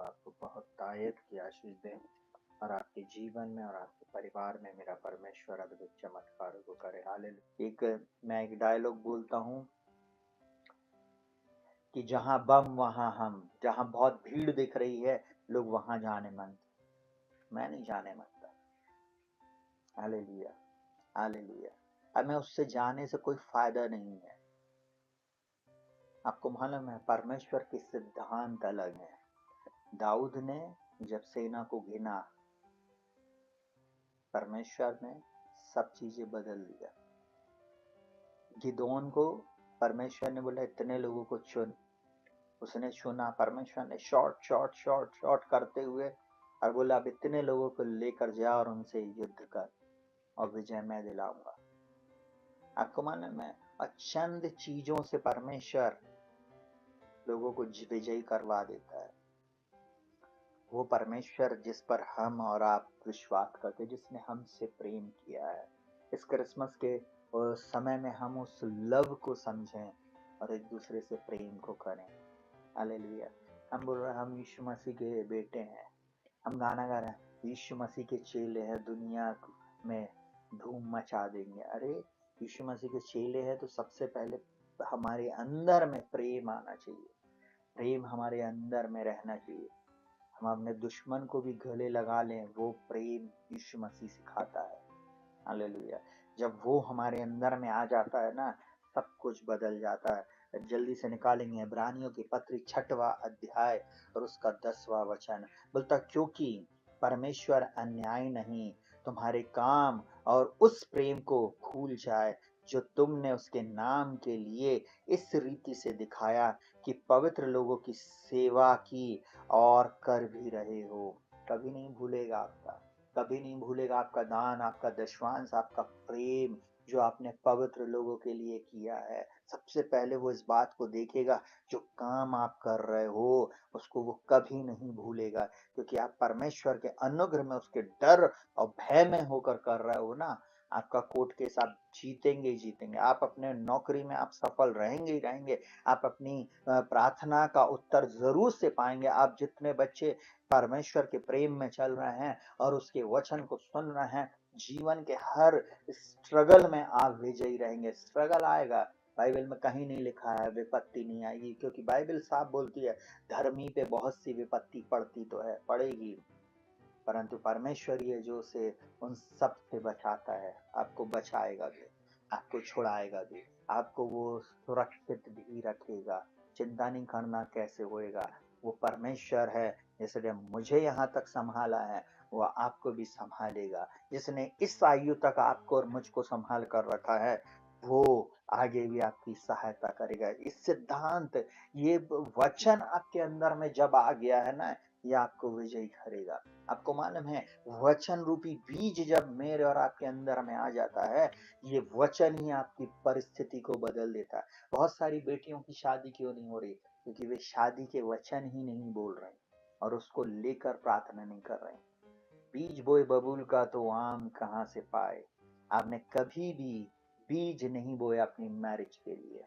आपको बहुत तायत की आशीष दे और आपके जीवन में और आपके परिवार में मेरा परमेश्वर अद्भुत चमत्कारों को करे। हालेलुया। मैं एक डायलॉग बोलता हूँ कि जहां बम वहां हम, जहां बहुत भीड़ दिख रही है लोग वहां जाने मन, मैं नहीं जाने मनता। Hallelujah, hallelujah. अब मैं उससे जाने से कोई फायदा नहीं है। आपको मालूम है परमेश्वर के सिद्धांत अलग है। दाऊद ने जब सेना को गिना, परमेश्वर ने सब चीजें बदल दिया। गिदोन को परमेश्वर ने बोला इतने लोगों को चुन, उसने चुना। परमेश्वर ने शॉर्ट शॉर्ट शॉर्ट शॉर्ट करते हुए और बोला अब इतने लोगों को लेकर जा और उनसे युद्ध कर और विजय मैं दिलाऊंगा। आपको मालूम है चंद चीजों से परमेश्वर लोगों को विजयी करवा देता है। वो परमेश्वर जिस पर हम और आप विश्वास करते, जिसने हमसे प्रेम किया है। इस क्रिसमस के समय में हम उस लव को समझें और एक दूसरे से प्रेम को करें। हालेलुया। हम बोल रहे हैं हम यीशु मसीह के बेटे हैं, हम गाना गा रहे हैं यीशु मसीह के चेले हैं, दुनिया में धूम मचा देंगे। अरे यीशु मसीह के चेले हैं तो सबसे पहले हमारे अंदर में प्रेम आना चाहिए, प्रेम हमारे अंदर में रहना चाहिए। हम अपने दुश्मन को भी गले लगा लें, वो प्रेम यीशु मसीह सिखाता है। हालेलुया। जब वो हमारे अंदर में आ जाता है ना, सब कुछ बदल जाता है। जल्दी से निकालेंगे इब्रानियों की पत्री 6वां अध्याय और उसका 10वां वचन। बोलता क्योंकि परमेश्वर अन्याय नहीं तुम्हारे काम और उस प्रेम को भूल जाए जो तुमने उसके नाम के लिए इस रीति से दिखाया कि पवित्र लोगों की सेवा की और कर भी रहे हो। कभी नहीं भूलेगा आपका, कभी नहीं भूलेगा आपका दान, आपका दशवांश, आपका प्रेम जो आपने पवित्र लोगों के लिए किया है। सबसे पहले वो इस बात को देखेगा, जो काम आप कर रहे हो उसको वो कभी नहीं भूलेगा, क्योंकि आप परमेश्वर के अनुग्रह में उसके डर और भय में होकर कर रहे हो ना। आपका कोर्ट केस आप जीतेंगे ही जीतेंगे, आप अपने नौकरी में आप सफल रहेंगे ही रहेंगे, आप अपनी प्रार्थना का उत्तर जरूर से पाएंगे। आप जितने बच्चे परमेश्वर के प्रेम में चल रहे हैं और उसके वचन को सुन रहे हैं, जीवन के हर स्ट्रगल में आप विजयी रहेंगे। स्ट्रगल आएगा, बाइबल में कहीं नहीं लिखा है विपत्ति नहीं आएगी, क्योंकि बाइबल साफ बोलती है धर्मी पे बहुत सी विपत्ति पड़ती तो है, पड़ेगी, परंतु परमेश्वर ये जो से उन सब से बचाता है, आपको बचाएगा भी, आपको छुड़ाएगा भी, आपको वो सुरक्षित भी रखेगा। चिंता नहीं करना कैसे होएगा, वो परमेश्वर है जिसने मुझे यहाँ तक संभाला है, वो आपको भी संभालेगा। जिसने इस आयु तक आपको और मुझको संभाल कर रखा है, वो आगे भी आपकी सहायता करेगा। इस सिद्धांत, ये वचन आपके अंदर में जब आ गया है ना, ये आपको विजयी करेगा। आपको मालूम है वचन रूपी बीज जब मेरे और आपके अंदर में आ जाता है, ये वचन ही आपकी परिस्थिति को बदल देता है। बहुत सारी बेटियों की शादी क्यों नहीं हो रही? क्योंकि वे शादी के वचन ही नहीं बोल रहे और उसको लेकर प्रार्थना नहीं कर रहे। बीज बोए बबूल का तो आम कहाँ से पाए। आपने कभी भी बीज नहीं बोया अपनी मैरिज के लिए।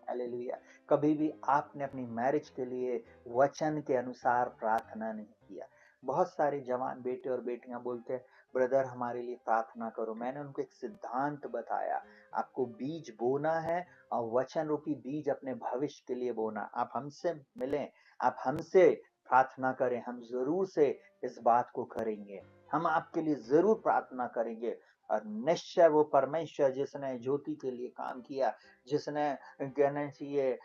हालेलुया। कभी भी आपने अपनी मैरिज के लिए वचन के अनुसार प्रार्थना नहीं किया। बहुत सारे जवान बेटे और बेटियां बोलते हैं ब्रदर हमारे लिए प्रार्थना करो। मैंने उनको एक सिद्धांत बताया, आपको बीज बोना है और वचन रूपी बीज अपने भविष्य के लिए बोना। आप हमसे मिलें, आप हमसे प्रार्थना करें, हम जरूर से इस बात को करेंगे, हम आपके लिए जरूर प्रार्थना करेंगे। और निश्चय वो परमेश्वर जिसने ज्योति के लिए काम किया, जिसने कहना चाहिए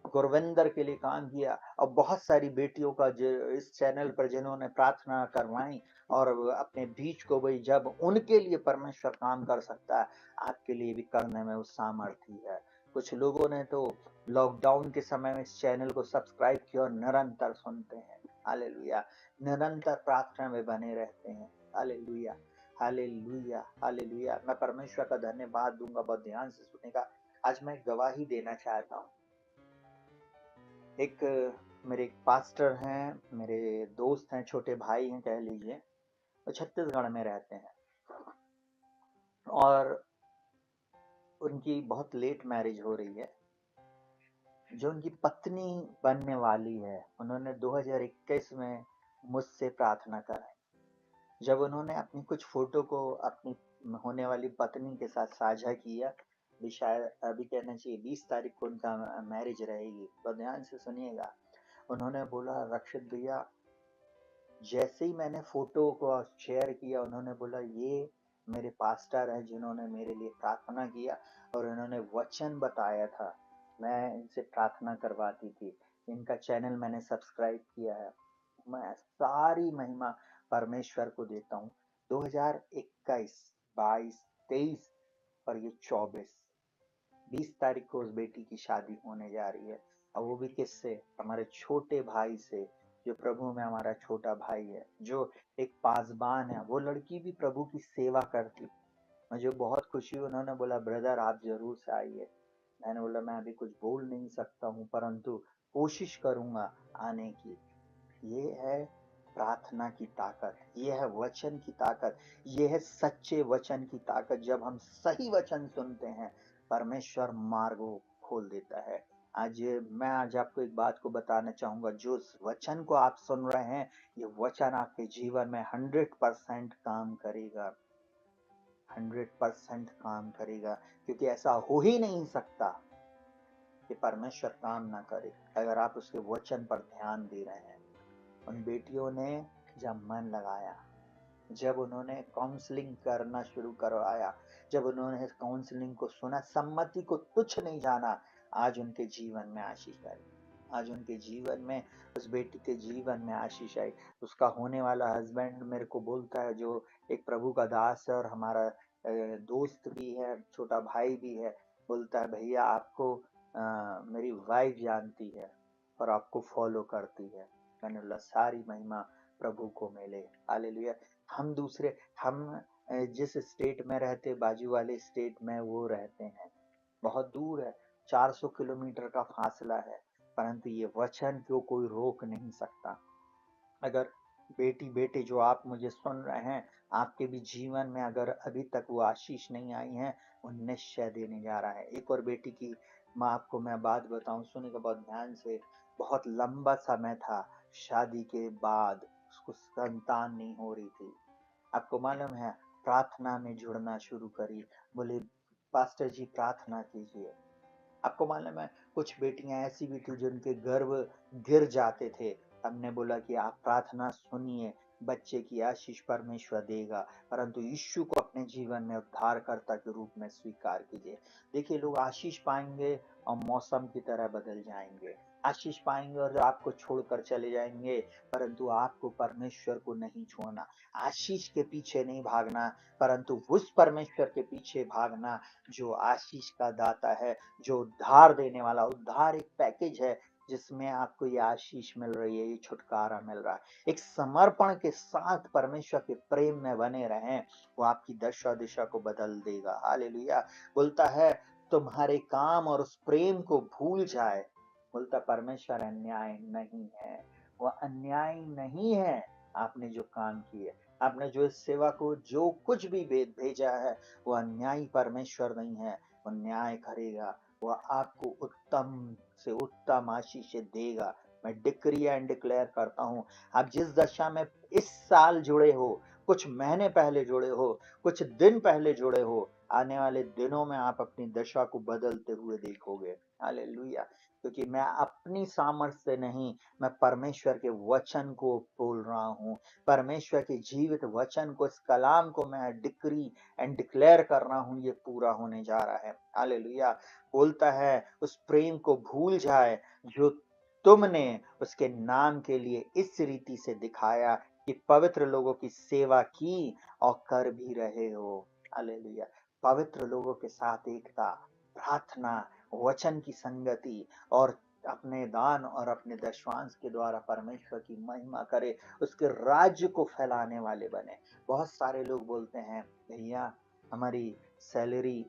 गुरविंदर के लिए काम किया, और बहुत सारी बेटियों का जो इस चैनल पर जिन्होंने प्रार्थना करवाई और अपने बीच को भाई, जब उनके लिए परमेश्वर काम कर सकता है, आपके लिए भी करने में वो सामर्थ्य है। कुछ लोगों ने तो लॉकडाउन के समय में इस चैनल को सब्सक्राइब किया और निरंतर सुनते हैं। हालेलुया। निरंतर प्रार्थना में बने रहते हैं। Hallelujah, hallelujah, hallelujah. मैं परमेश्वर का धन्यवाद दूंगा, बहुत ध्यान से सुनेगा। आज मैं गवाही देना चाहता हूँ। एक मेरे एक पास्टर हैं, मेरे दोस्त हैं, छोटे भाई हैं कह लीजिए, वो छत्तीसगढ़ में रहते हैं और उनकी बहुत लेट मैरिज हो रही है। जो उनकी पत्नी बनने वाली है, उन्होंने 2021 में मुझसे प्रार्थना कराई। जब उन्होंने अपनी कुछ फोटो को अपनी होने वाली पत्नी के साथ साझा किया, भी शायद अभी कहना चाहिए 20 तारीख को उनका मैरिज रहेगी, तो ध्यान से सुनिएगा। उन्होंने बोला, रक्षित भैया, जैसे ही मैंने फोटो को शेयर किया, उन्होंने बोला ये मेरे पास्टर हैं जिन्होंने मेरे लिए प्रार्थना किया और उन्होंने वचन बताया था, मैं इनसे प्रार्थना करवाती थी, इनका चैनल मैंने सब्सक्राइब किया है। मैं सारी महिमा परमेश्वर को देता हूँ। 2021, 22, 23 और ये 24, 20 तारीख को उस बेटी की शादी होने जा रही है, और वो भी किससे? हमारे छोटे भाई से, जो प्रभु में हमारा छोटा भाई है, जो एक पासबान है। वो लड़की भी प्रभु की सेवा करती। मुझे बहुत खुशी हुई। उन्होंने बोला, ब्रदर आप जरूर से आइए। मैंने बोला, मैं अभी कुछ बोल नहीं सकता हूँ, परंतु कोशिश करूंगा आने की। ये है प्रार्थना की ताकत, ये है वचन की ताकत, ये है सच्चे वचन की ताकत। जब हम सही वचन सुनते हैं, परमेश्वर मार्गों खोल देता है। मैं आज आपको एक बात को बताना चाहूंगा, जो इस वचन को आप सुन रहे हैं, ये वचन आपके जीवन में 100% काम करेगा, 100% काम करेगा। क्योंकि ऐसा हो ही नहीं सकता कि परमेश्वर काम ना करे अगर आप उसके वचन पर ध्यान दे रहे हैं। उन बेटियों ने जब मन लगाया, जब उन्होंने काउंसलिंग करना शुरू करवाया, जब उन्होंने काउंसलिंग को सुना, सम्मति को तुच्छ नहीं जाना, आज उनके जीवन में आशीष आई। आज उनके जीवन में, उस बेटी के जीवन में आशीष आई। उसका होने वाला हस्बैंड मेरे को बोलता है, जो एक प्रभु का दास है और हमारा दोस्त भी है, छोटा भाई भी है, बोलता है, भैया आपको मेरी वाइफ जानती है और आपको फॉलो करती है। मैंने बोला, सारी महिमा प्रभु को मिले, हालेलुया। हम जिस स्टेट में रहते, बाजू वाले स्टेट में वो रहते हैं, बहुत दूर है, 400 किलोमीटर का फासला है, परंतु ये वचन को कोई रोक नहीं सकता। अगर बेटी बेटे जो आप मुझे सुन रहे हैं, आपके भी जीवन में अगर अभी तक वो आशीष नहीं आई है, वो निश्चय देने जा रहा है। एक और बेटी की माँ, आपको मैं बात बताऊं, सुनिएगा बहुत ध्यान से। बहुत लंबा समय था, शादी के बाद उसको संतान नहीं हो रही थी। आपको मालूम है, प्रार्थना में जुड़ना शुरू करी, बोले पास्टर जी प्रार्थना कीजिए। आपको मालूम है, कुछ बेटियां ऐसी भी थी जिनके गर्भ गिर जाते थे। हमने बोला कि आप प्रार्थना सुनिए, बच्चे की आशीष परमेश्वर देगा, परंतु यीशु को अपने जीवन में उद्धारकर्ता के रूप में स्वीकार कीजिए। देखिए, लोग आशीष पाएंगे और मौसम की तरह बदल जाएंगे, आशीष पाएंगे और आपको छोड़कर चले जाएंगे, परंतु आपको परमेश्वर को नहीं छोड़ना। आशीष के पीछे नहीं भागना, परंतु उस परमेश्वर के पीछे भागना जो आशीष का दाता है, जो उद्धार देने वाला। उद्धार एक पैकेज है जिसमें आपको ये आशीष मिल रही है, ये छुटकारा मिल रहा है। एक समर्पण के साथ परमेश्वर के प्रेम में बने रहें, वो आपकी दशा दिशा को बदल देगा, हालेलुया। बोलता है, तुम्हारे काम और उस प्रेम को भूल जाए। बोलता, परमेश्वर अन्याय नहीं है, वो अन्याय नहीं है। आपने जो काम किए, आपने जो इस सेवा को जो कुछ भी भेजा है, वो अन्यायी परमेश्वर नहीं है, वो न्याय करेगा, वो आपको उत्तम से उत्तम आशीष देगा। मैं डिक्री एंड डिक्लेयर करता हूँ, आप जिस दशा में इस साल जुड़े हो, कुछ महीने पहले जुड़े हो, कुछ दिन पहले जुड़े हो, आने वाले दिनों में आप अपनी दशा को बदलते हुए देखोगे, हालेलुया। क्योंकि मैं अपनी सामर्थ्य से नहीं, मैं परमेश्वर के वचन को बोल रहा हूँ, परमेश्वर के जीवित वचन को, इस कलाम को मैं डिक्री एंड डिक्लेयर कर रहा हूँ, ये पूरा होने जा रहा है, हालेलुया। बोलता है, उस प्रेम को भूल जाए जो तुमने उसके नाम के लिए इस रीति से दिखाया कि पवित्र लोगों की सेवा की और कर भी रहे हो, हालेलुया। पवित्र लोगों के साथ एकता, प्रार्थना, वचन की संगति और अपने दान और अपने दशवांश के द्वारा परमेश्वर की महिमा करे, उसके राज्य को फैलाने वाले बने। बहुत सारे लोग बोलते हैं, भैया हमारी सैलरी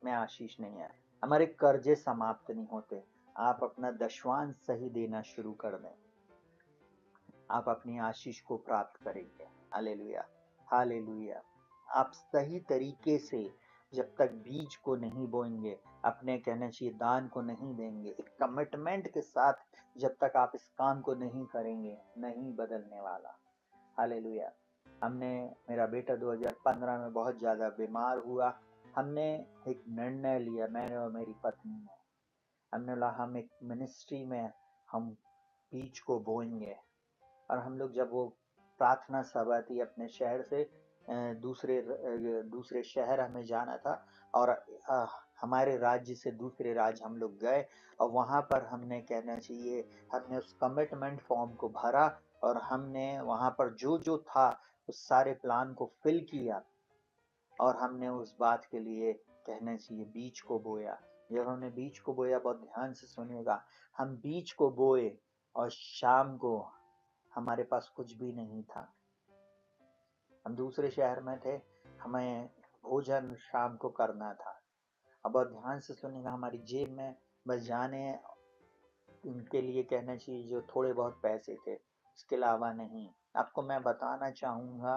में आशीष नहीं है, हमारे कर्जे समाप्त नहीं होते। आप अपना दशवांश सही देना शुरू कर दें, आप अपनी आशीष को प्राप्त करेंगे, हालेलुया, हालेलुया। आप सही तरीके से जब तक बीज को नहीं बोएंगे, अपने कहना चाहिए दान को नहीं देंगे, एक कमिटमेंट के साथ जब तक आप इस काम को नहीं करेंगे, नहीं बदलने वाला। हालेलुया। हमने मेरा बेटा 2015 में बहुत ज़्यादा बीमार हुआ। हमने एक निर्णय लिया, मैंने और मेरी पत्नी ने। हमने बोला हम एक मिनिस्ट्री में हम बीज को बोएंगे। और हम लोग जब वो प्रार्थना सभा थी अपने शहर से दूसरे शहर हमें जाना था, और हमारे राज्य से दूसरे राज्य हम लोग गए, और वहाँ पर हमने कहना चाहिए हमने उस कमिटमेंट फॉर्म को भरा, और हमने वहाँ पर जो जो था उस सारे प्लान को फिल किया, और हमने उस बात के लिए कहना चाहिए बीज को बोया। जब हमने बीज को बोया, बहुत ध्यान से सुनिएगा, हम बीज को बोए और शाम को हमारे पास कुछ भी नहीं था। हम दूसरे शहर में थे, हमें भोजन शाम को करना था। अब बहुत ध्यान से सुनिएगा, हमारी जेब में बस जाने उनके लिए कहना चाहिए जो थोड़े बहुत पैसे थे, इसके अलावा नहीं। आपको मैं बताना चाहूँगा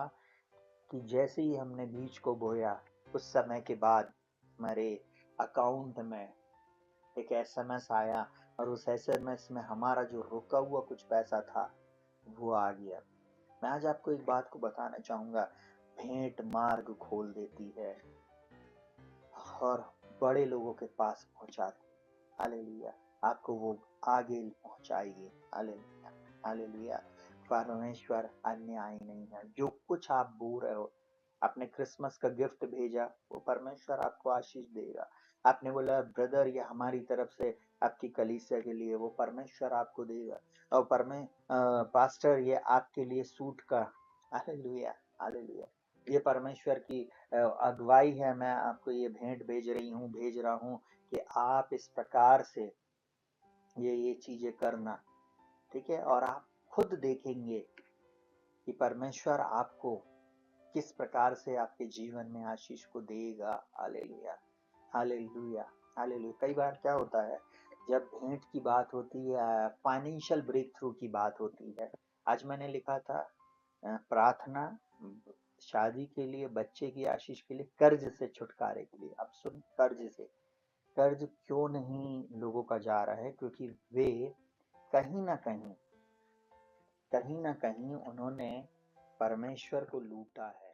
कि जैसे ही हमने बीज को बोया, कुछ समय के बाद हमारे अकाउंट में एक एसएमएस आया, और उस एसएमएस में हमारा जो रुका हुआ कुछ पैसा था वो आ गया। मैं आज आपको एक बात को बताना चाहूँगा, भेंट मार्ग खोल देती है और बड़े लोगों के पास पहुँचाती है। हालेलुया। आपको वो आगे पहुँचाएगी। Hallelujah, hallelujah. परमेश्वर अन्यायी नहीं है। जो कुछ आप बो रहे हो, आपने क्रिसमस का गिफ्ट भेजा, वो परमेश्वर आपको आशीष देगा। आपने बोला ब्रदर ये हमारी तरफ से आपकी कलीसिया के लिए, वो परमेश्वर आपको देगा। और पास्टर ये आपके लिए सूट का, हालेलुया, हालेलुया, ये परमेश्वर की अगुवाई है। मैं आपको ये भेंट भेज रहा हूँ कि आप इस प्रकार से ये चीजें करना, ठीक है। और आप खुद देखेंगे कि परमेश्वर आपको किस प्रकार से आपके जीवन में आशीष को देगा। Hallelujah, hallelujah, hallelujah. कई बार क्या होता है, जब भेंट की बात होती है, फाइनेंशियल ब्रेक थ्रू की बात होती है। आज मैंने लिखा था प्रार्थना शादी के लिए, बच्चे की आशीष के लिए, कर्ज से छुटकारे के लिए। अब सुन, कर्ज से, कर्ज क्यों नहीं लोगों का जा रहा है? क्योंकि वे कहीं ना कहीं उन्होंने परमेश्वर को लूटा है।